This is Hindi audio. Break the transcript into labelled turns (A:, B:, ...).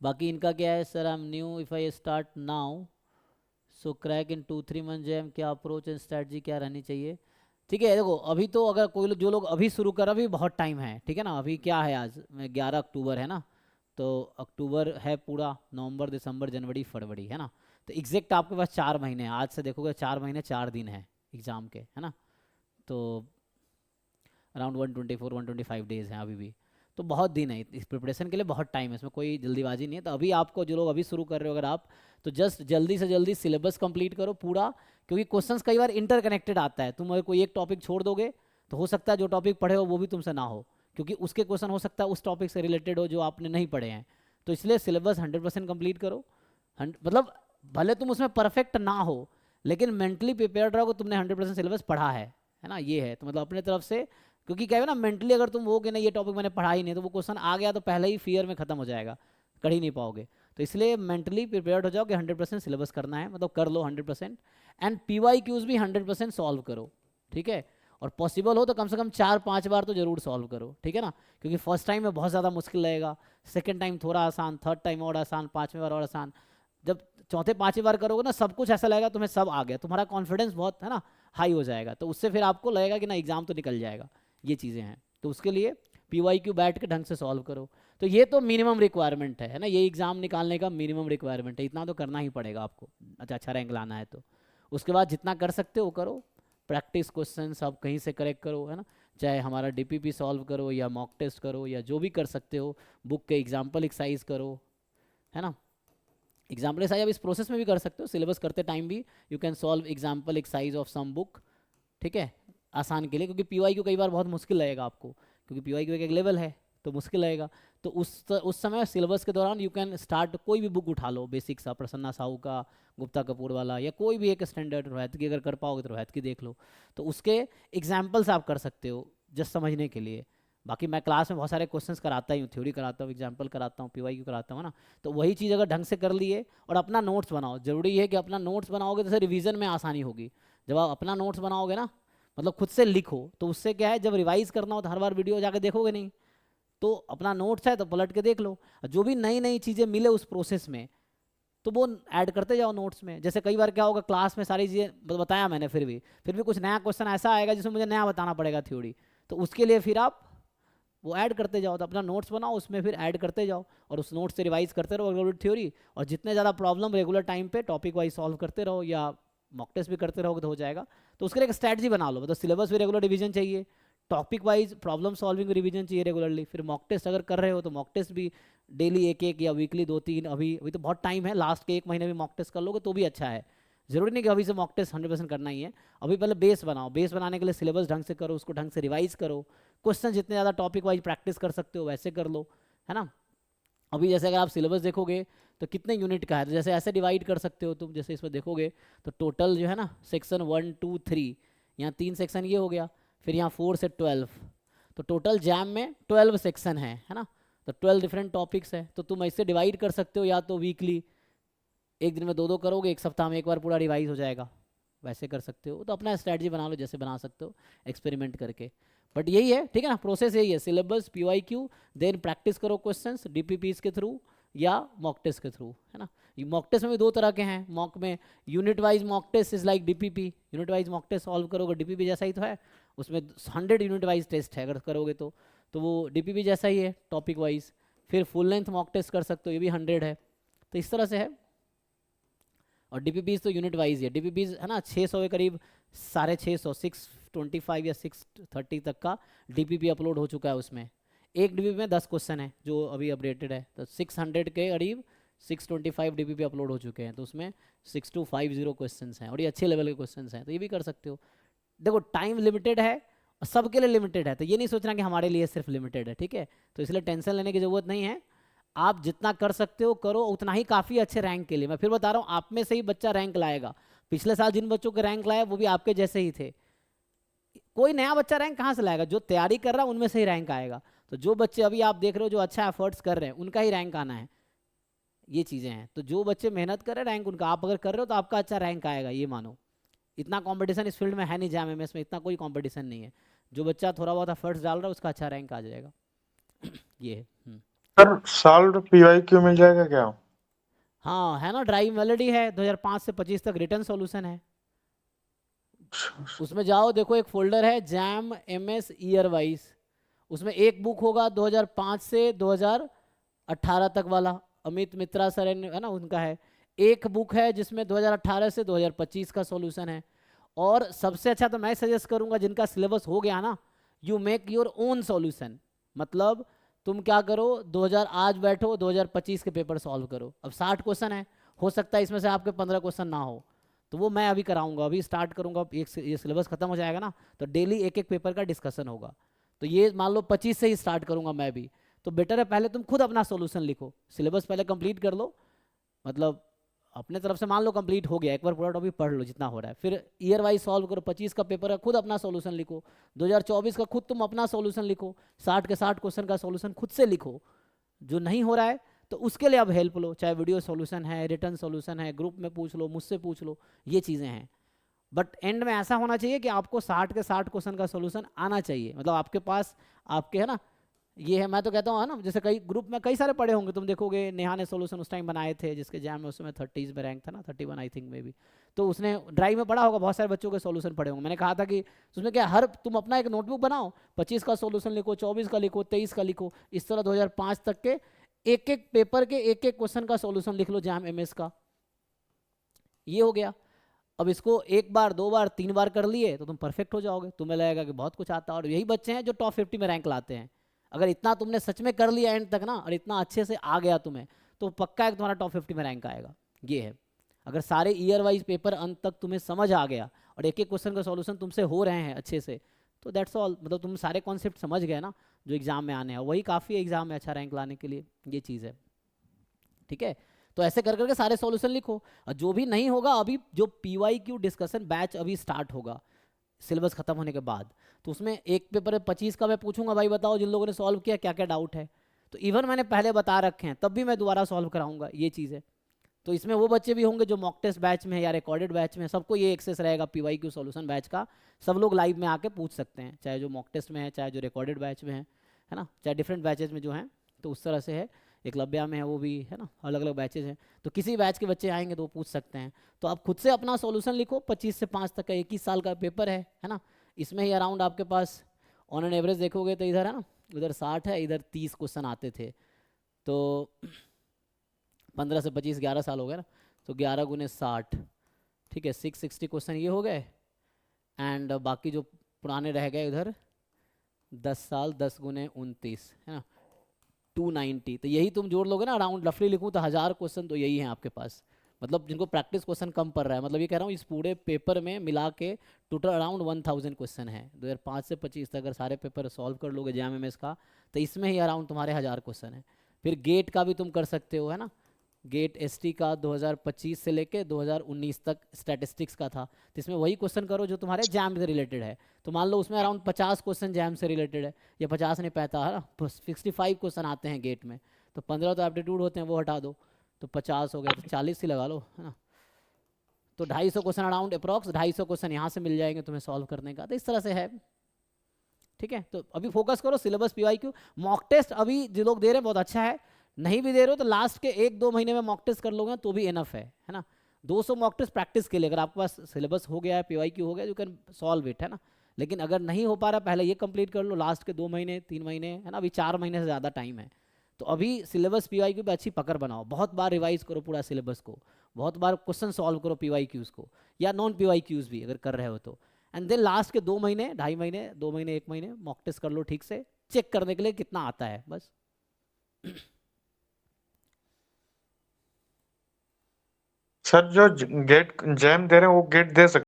A: बाकी इनका क्या है sir, I am new, if I start now so crack in 2-3 month jam, क्या अप्रोच एंड स्ट्रैटेजी क्या रहनी चाहिए? ठीक है देखो, अभी तो अगर कोई जो लोग अभी शुरू कर, अभी बहुत टाइम है, ठीक है ना, अभी क्या है, आज 11 अक्टूबर है ना, तो अक्टूबर है पूरा, नवंबर दिसंबर जनवरी फरवरी है ना, तो एग्जैक्ट आपके पास 4 महीने हैं, आज से देखोगे 4 महीने 4 दिन है एग्ज़ाम के, है ना, तो अराउंड 124-125 डेज हैं अभी भी, तो बहुत दिन है, इस प्रिपरेशन के लिए बहुत टाइम है, इसमें कोई जल्दीबाजी नहीं है। तो अभी आपको, जो लोग अभी शुरू कर रहे हो अगर आप, तो जस्ट जल्दी से जल्दी सिलेबस कंप्लीट करो पूरा, क्योंकि क्वेश्चंस कई बार इंटरकनेक्टेड आता है, तुम अगर कोई एक टॉपिक छोड़ दोगे तो हो सकता है जो टॉपिक पढ़े हो वो भी तुमसे ना हो, क्योंकि उसके क्वेश्चन हो सकता है उस टॉपिक से रिलेटेड हो जो आपने नहीं पढ़े हैं। तो इसलिए सिलेबस 100% कंप्लीट करो, मतलब भले तुम उसमें परफेक्ट ना हो, लेकिन मेंटली प्रिपेयर्ड रहो कि तुमने 100% सिलेबस पढ़ा है ना, ये है, तो मतलब अपने तरफ से, क्योंकि क्या है ना, मेंटली अगर तुम हो कि नहीं ये टॉपिक मैंने पढ़ा ही नहीं, तो वो क्वेश्चन आ गया तो पहले ही फियर में खत्म हो जाएगा, कर ही नहीं पाओगे। तो इसलिए मेंटली प्रिपेयर्ड हो जाओ कि 100% सिलेबस करना है, मतलब कर लो 100%, एंड PYQs भी 100% सॉल्व करो, ठीक है, और पॉसिबल हो तो कम से कम 4-5 बार तो जरूर सॉल्व करो, ठीक है ना, क्योंकि फर्स्ट टाइम में बहुत ज़्यादा मुश्किल लगेगा, सेकेंड टाइम थोड़ा आसान, थर्ड टाइम और आसान, 5वें बार और आसान, जब चौथे 5वें बार करोगे ना, सब कुछ ऐसा लगेगा तुम्हें सब आ गया, तुम्हारा कॉन्फिडेंस बहुत है ना हाई हो जाएगा, तो उससे फिर आपको लगेगा कि ना एग्जाम तो निकल जाएगा। ये चीज़ें हैं, तो उसके लिए PYQ बैठ के ढंग से सॉल्व करो। तो ये तो मिनिमम रिक्वायरमेंट है ना, ये एग्ज़ाम निकालने का मिनिमम रिक्वायरमेंट है, इतना तो करना ही पड़ेगा आपको, अच्छा रैंक लाना है तो। उसके बाद जितना कर सकते हो करो, प्रैक्टिस क्वेश्चन सब कहीं से करेक्ट करो, है ना, चाहे हमारा DPP सॉल्व करो या मॉक टेस्ट करो या जो भी कर सकते हो, बुक के एग्जाम्पल एक्सरसाइज करो, है ना, एग्जाम्पल एक्सरसाइज आप इस प्रोसेस में भी कर सकते हो, सिलेबस करते टाइम भी you can solve example exercise of some book, ठीक है, आसान के लिए, क्योंकि PYQ कई बार बहुत मुश्किल लगेगा आपको, क्योंकि PYQ एक लेवल है तो मुश्किल लगेगा, तो उस समय सिलेबस के दौरान यू कैन स्टार्ट, कोई भी बुक उठा लो बेसिक सा, प्रसन्ना साहू का, गुप्ता कपूर वाला, या कोई भी एक स्टैंडर्ड, रोहित की अगर कर पाओगे तो रोहित की देख लो, तो उसके एग्जाम्पल्स आप कर सकते हो जस्ट समझने के लिए। बाकी मैं क्लास में बहुत सारे क्वेश्चंस कराता ही हूँ, थ्योरी कराता हूँ, एग्जाम्पल कराता हूँ, PYQ कराता हूँ ना, तो वही चीज़ अगर ढंग से कर लिए और अपना नोट्स बनाओ, जरूरी है कि अपना नोट्स बनाओगे तो रिवीजन में आसानी होगी, जब आप अपना नोट्स बनाओगे ना, मतलब खुद से लिखो, तो उससे क्या है, जब रिवाइज करना हो तो हर बार वीडियो जाके देखोगे नहीं, तो अपना नोट्स है तो पलट के देख लो, जो भी नई नई चीज़ें मिले उस प्रोसेस में तो वो ऐड करते जाओ नोट्स में। जैसे कई बार क्या होगा, क्लास में सारी चीज़ें बताया मैंने, फिर भी कुछ नया क्वेश्चन ऐसा आएगा जिसमें मुझे नया बताना पड़ेगा थ्योरी, तो उसके लिए फिर आप वो ऐड करते जाओ, तो अपना नोट्स बनाओ उसमें फिर ऐड करते जाओ, और उस नोट्स से रिवाइज करते रहो रेगुलर थ्योरी, और जितने ज़्यादा प्रॉब्लम रेगुलर टाइम पे टॉपिक वाइज सॉल्व करते रहो, या मॉक टेस्ट भी करते रहोगे तो हो जाएगा। तो उसके लिए एक स्ट्रैटेजी बना लो, मतलब सिलेबस भी रेगुलर रिवीजन चाहिए, topic wise problem solving revision चाहिए रेगुलरली, फिर मॉक टेस्ट अगर कर रहे हो तो मॉक टेस्ट भी डेली एक एक या वीकली 2-3, अभी अभी तो बहुत टाइम है, लास्ट के 1 महीने में मॉक टेस्ट कर लोगे तो भी अच्छा है, जरूरी नहीं कि अभी से मॉक टेस्ट 100% करना ही है, अभी पहले बेस बनाओ, बेस बनाने के लिए सिलेबस ढंग से करो, उसको ढंग से रिवाइज करो, क्वेश्चन जितने ज़्यादा टॉपिक वाइज प्रैक्टिस कर सकते हो वैसे कर लो, है ना। अभी जैसे अगर आप सिलेबस देखोगे तो कितने यूनिट का है, तो जैसे ऐसे डिवाइड कर सकते हो तुम, जैसे इसमें देखोगे तो टोटल जो है ना, सेक्शन 1, 2, 3, यहाँ 3 सेक्शन ये हो गया, फिर यहाँ 4 से 12, तो टोटल जैम में 12 सेक्शन है ना, तो 12 डिफरेंट टॉपिक्स है, तो तुम ऐसे डिवाइड कर सकते हो, या तो वीकली एक दिन में 2-2 करोगे, एक सप्ताह में एक बार पूरा रिवाइज हो जाएगा, वैसे कर सकते हो, तो अपना स्ट्रैटेजी बना लो जैसे बना सकते हो एक्सपेरिमेंट करके। बट यही है, ठीक है ना, प्रोसेस यही है, सिलेबस, PYQ, देन प्रैक्टिस करो क्वेश्चंस DPPs के थ्रू या मॉक टेस्ट के थ्रू, है ना। ये मॉक टेस्ट में भी 2 तरह के हैं, मॉक में unit wise mock test is like DPP, unit wise mock test solve करोगे DPP जैसा ही तो है, उसमें 100 यूनिट वाइज टेस्ट है, अगर करोगे तो वो DPP जैसा ही है टॉपिक वाइज। फिर फुल लेंथ मॉक टेस्ट कर सकते हो, ये भी 100 है, तो इस तरह से है। और DPPs तो यूनिट वाइज है, DPPs है ना 600 के करीब, 650, 625 या 630 तक का DPP अपलोड हो चुका है, उसमें एक DPP में 10 क्वेश्चन है जो अभी अपडेटेड है, तो 600 के करीब 625 DPP अपलोड हो चुके हैं, तो उसमें 6250 क्वेश्चन हैं, और ये अच्छे लेवल के क्वेश्चन हैं, तो ये भी कर सकते हो। देखो टाइम लिमिटेड है और सबके लिए लिमिटेड है, तो ये नहीं सोचना कि हमारे लिए सिर्फ लिमिटेड है, ठीक है, तो इसलिए टेंशन लेने की जरूरत नहीं है, आप जितना कर सकते हो करो, उतना ही काफ़ी अच्छे रैंक के लिए। मैं फिर बता रहा हूँ, आप में से ही बच्चा रैंक लाएगा, पिछले साल जिन बच्चों के रैंक लाए वो भी आपके जैसे ही थे, कोई नया बच्चा रैंक कहाँ से लाएगा, जो तैयारी कर रहा है उनमें से ही रैंक आएगा, तो जो बच्चे अभी आप देख रहे हो जो अच्छा एफर्ट्स कर रहे हैं उनका ही रैंक आना है, ये चीज़ें हैं, तो जो बच्चे मेहनत कर रहे हैं रैंक उनका, आप अगर कर रहे हो तो आपका अच्छा रैंक आएगा, ये मानो। इतना कंपटीशन इस फील्ड में है नहीं, JAM MS में इतना कोई कंपटीशन नहीं है, जो बच्चा थोड़ा बहुत एफर्ट्स डाल रहा है उसका अच्छा रैंक आ जाएगा। ये है।
B: सर सॉल्व पीवाईक्यू मिल जाएगा क्या?
A: हाँ है ना, ड्राइव मेलोडी है, 2005 से 25 तक रिटर्न सॉल्यूशन है। उसमें जाओ, देखो एक फोल्डर है जैम एमएस ईयर वाइज, उसमें एक बुक होगा 2005 से 2018 तक वाला, अमित मित्रा सर है ना उनका है। एक बुक है जिसमें 2018 से 2025 का सॉल्यूशन है। और सबसे अच्छा तो मैं सजेस्ट करूंगा, जिनका सिलेबस हो गया ना, you make your own solution. मतलब तुम क्या करो, 2000 आज बैठो 2025 के पेपर सॉल्व करो। अब 60 क्वेश्चन है, हो सकता है इसमें से आपके 15 क्वेश्चन ना हो, तो वो मैं अभी कराऊंगा, अभी स्टार्ट करूंगा। ये सिलेबस खत्म हो जाएगा ना, तो डेली एक एक पेपर का डिस्कशन होगा। तो ये मान लो 25 से ही स्टार्ट करूंगा मैं भी। तो बेटर है पहले तुम खुद अपना सॉल्यूशन लिखो, सिलेबस पहले कंप्लीट कर लो। मतलब अपने तरफ से मान लो कंप्लीट हो गया, एक बार पूरा टॉपिक पढ़ लो जितना हो रहा है, फिर ईयर वाइज सॉल्व करो। 25 का पेपर है, खुद अपना सॉल्यूशन लिखो। 2024 का खुद तुम अपना सॉल्यूशन लिखो, 60 के 60 क्वेश्चन का सॉल्यूशन खुद से लिखो। जो नहीं हो रहा है तो उसके लिए अब हेल्प लो, चाहे वीडियो सॉल्यूशन है, रिटर्न सॉल्यूशन है, ग्रुप में पूछ लो, मुझसे पूछ लो, ये चीज़ें हैं। बट एंड में ऐसा होना चाहिए कि आपको 60 के 60 क्वेश्चन का सॉल्यूशन आना चाहिए, मतलब आपके पास, आपके है ना, ये है। मैं तो कहता हूँ है ना, जैसे कई ग्रुप में कई सारे पढ़े होंगे, तुम देखोगे नेहा ने सॉल्यूशन उस टाइम बनाए थे जिसके जैम में, उसमें 30s में रैंक था ना, 31 आई थिंक में भी। तो उसने ड्राइव में पढ़ा होगा, बहुत सारे बच्चों के सॉल्यूशन पढ़े होंगे। मैंने कहा था कि उसमें क्या, हर तुम अपना एक नोटबुक बनाओ, 25 का सॉल्यूशन लिखो, 24 का लिखो, 23 का लिखो, इस तरह 2005 तक के एक एक पेपर के एक एक क्वेश्चन का सॉल्यूशन लिख लो जैम एमएस का। ये हो गया। अब इसको एक बार, दो बार, तीन बार कर लिए तो तुम परफेक्ट हो जाओगे, तुम्हें लगेगा कि बहुत कुछ आता है। और यही बच्चे हैं जो टॉप 50 में रैंक लाते हैं। अगर इतना तुमने सच में कर लिया एंड तक ना, और इतना अच्छे से आ गया तुम्हें, तो पक्का है कि तुम्हारा टॉप 50 में रैंक आएगा। ये है, अगर सारे ईयर वाइज पेपर अंत तक तुम्हें समझ आ गया और एक एक क्वेश्चन का सॉल्यूशन तुमसे हो रहे हैं अच्छे से, तो दैट्स ऑल। मतलब तुम सारे कॉन्सेप्ट समझ गए ना जो एग्जाम में आने हैं, वही काफ़ी है एग्जाम में अच्छा रैंक लाने के लिए। ये चीज़ है, ठीक है। तो ऐसे कर करके सारे सॉल्यूशन लिखो। और जो भी नहीं होगा, अभी जो पीवाईक्यू डिस्कशन बैच अभी स्टार्ट होगा सिलेबस खत्म होने के बाद, तो उसमें एक पेपर 25 का मैं पूछूंगा, भाई बताओ जिन लोगों ने सॉल्व किया क्या क्या डाउट है। तो इवन मैंने पहले बता रखे हैं, तब भी मैं दोबारा सॉल्व कराऊंगा, ये चीज़ है। तो इसमें वो बच्चे भी होंगे जो मॉक टेस्ट बैच में है या रिकॉर्डेड बैच में, सबको ये एक्सेस रहेगा पीवाईक्यू सॉल्यूशन बैच का। सब लोग लाइव में आके पूछ सकते हैं, चाहे जो मॉक टेस्ट में है, चाहे जो रिकॉर्डेड बैच में है ना, चाहे डिफरेंट बैचेज में जो हैं। तो उस तरह से है, एकलव्या में है वो भी, है ना, अलग अलग बैचेज हैं। तो किसी बैच के बच्चे आएंगे तो वो पूछ सकते हैं। तो आप खुद से अपना सॉल्यूशन लिखो, 25 से 5 तक का 21 साल का पेपर है ना। इसमें ही अराउंड आपके पास ऑन एन एवरेज देखोगे तो इधर है ना, उधर 60 है, इधर 30 क्वेश्चन आते थे। तो 15 से 25, 11 साल हो गए ना, तो 11 गुने 60, ठीक है, 660 क्वेश्चन ये हो गए। एंड बाकी जो पुराने रह गए उधर 10 साल, 10 गुने 29 है ना, 290। तो यही तुम जोड़ लोगे ना, अराउंड रफली लिखूँ तो 1000 क्वेश्चन तो यही है आपके पास। मतलब जिनको प्रैक्टिस क्वेश्चन कम पड़ रहा है, मतलब ये कह रहा हूँ इस पूरे पेपर में मिला के टोटल अराउंड 1000 क्वेश्चन है 2005 से 25 तक। अगर सारे पेपर सॉल्व कर लोगे JMMS का, तो इसमें ही अराउंड तुम्हारे 1000 क्वेश्चन है। फिर गेट का भी तुम कर सकते हो, है ना। गेट एसटी का 2025 से लेके 2019 तक स्टैटिस्टिक्स का था, तो इसमें वही क्वेश्चन करो जो तुम्हारे जैम से रिलेटेड है। तो मान लो उसमें अराउंड 50 क्वेश्चन जैम से रिलेटेड है, या 50 नहीं, पैंता है ना, 65 क्वेश्चन आते हैं गेट में। तो 15 तो एप्टीट्यूड होते हैं, वो हटा दो, तो 50 हो गया, तो 40 ही लगा लो, है ना। तो 250 क्वेश्चन अराउंड अप्रॉक्स 250 क्वेश्चन यहाँ से मिल जाएंगे तुम्हें सॉल्व करने का। तो इस तरह से है, ठीक है। तो अभी फोकस करो सिलेबस पीवाईक्यू। मॉक टेस्ट अभी जो लोग दे रहे हैं बहुत अच्छा है, नहीं भी दे रहे हो तो लास्ट के 1-2 महीने में मॉक टेस्ट कर लोगे तो भी इनफ है ना। 200 मॉक टेस्ट प्रैक्टिस के लिए, अगर आपके पास सिलेबस हो गया है, पीवाईक्यू हो गया, यू कैन सॉल्व इट, है ना। लेकिन अगर नहीं हो पा रहा, पहले ये कंप्लीट कर लो, लास्ट के 2 महीने 3 महीने, है ना, अभी 4 महीने से ज़्यादा टाइम है। तो अभी सिलेबस पीवाईक्यू पे अच्छी पकड़ बनाओ, बहुत बार रिवाइज करो पूरा सिलेबस को, बहुत बार क्वेश्चन सॉल्व करो पीवाईक्यूज को, या नॉन पीवाईक्यूज भी अगर कर रहे हो तो। एंड देन लास्ट के 2 महीने, 2.5 महीने, 2 महीने, 1 महीने मॉक टेस्ट कर लो ठीक से, चेक करने के लिए कितना आता है बस।
B: सर जो गेट जैम दे रहे हैं वो गेट दे सकते